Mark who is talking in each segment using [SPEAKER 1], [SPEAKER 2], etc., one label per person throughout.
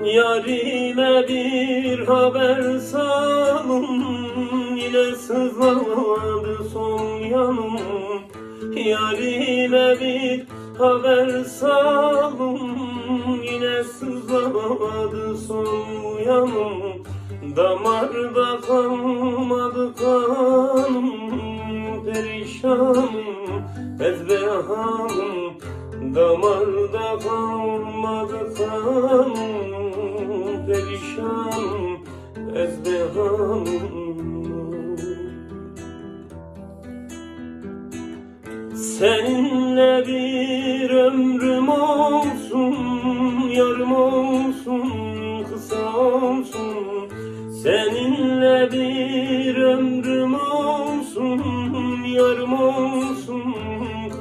[SPEAKER 1] Yarime bir haber salın, yine sızladı son yanım. Yarime bir haber salın, yine sızladı son yanım. Damarda kalmadı kanım, perişanım ezbehanım. Damarda kalmadı kanım, perişanım ezbehanım. Seninle bir ömrüm olsun, yarım olsun, kısa olsun. Seninle bir ömrüm olsun, yarım olsun,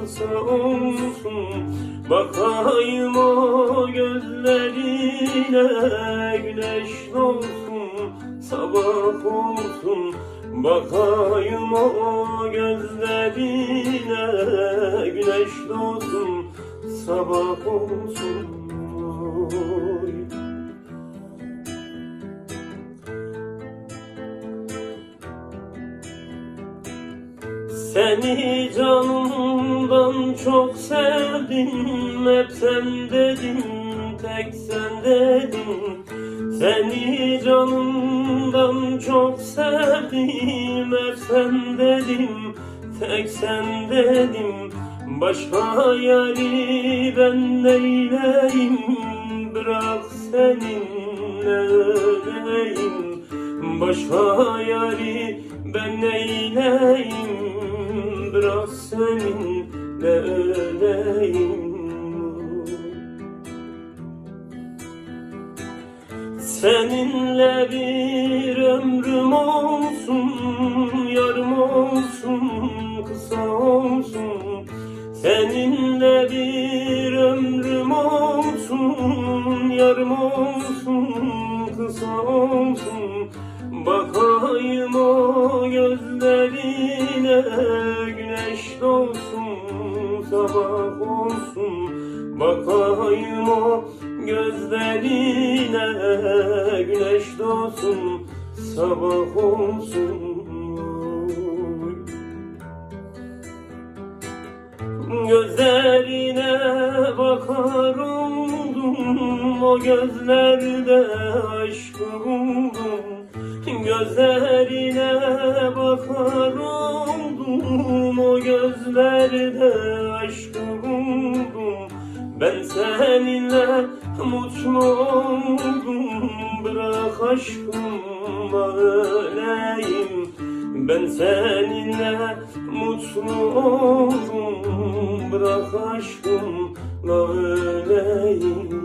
[SPEAKER 1] kısa olsun. Bakayım o gözlerine, güneş doğsun, sabah olsun. Bakayım o gözlerine, güneş doğsun, sabah olsun. Seni canımdan çok sevdim, hep sen dedim, tek sen dedim. Seni canımdan çok sevdim, hep sen dedim, tek sen dedim. Başka yari ben neyleyim, bırak seninle öleyim. Başka yari ben neyleyim, bırak seninle öleyim. Seninle bir ömrüm olsun, yarım olsun, kısa olsun. Seninle bir ömrüm olsun, yarım olsun, kısa olsun. Bakayım o gözlerine, güneş doğsun, sabah olsun. Bakayım o gözlerine, güneş doğsun, sabah olsun. Gözlerine bakar oldum, o gözlerde aşkı buldum. Gözlerine bakar oldum, o gözlerde aşkı buldum. Ben seninle mutlu oldum, bırak aşkımla öleyim. Ben seninle mutlu oldum, bırak aşkımla öleyim.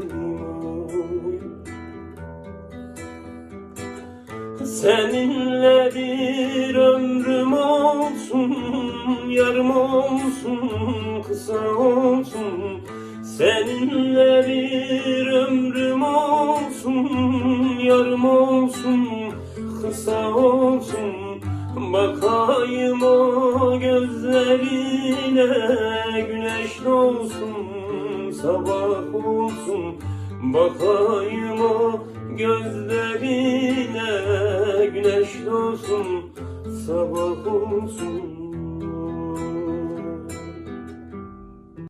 [SPEAKER 1] Seninle bir ömrüm olsun, yarım olsun, kısa olsun. Seninle bir ömrüm olsun, yarım olsun, kısa olsun. Bakayım o gözlerine, güneş doğsun, sabah olsun. Bakayım o gözlerine, güneş doğsun, sabah olsun.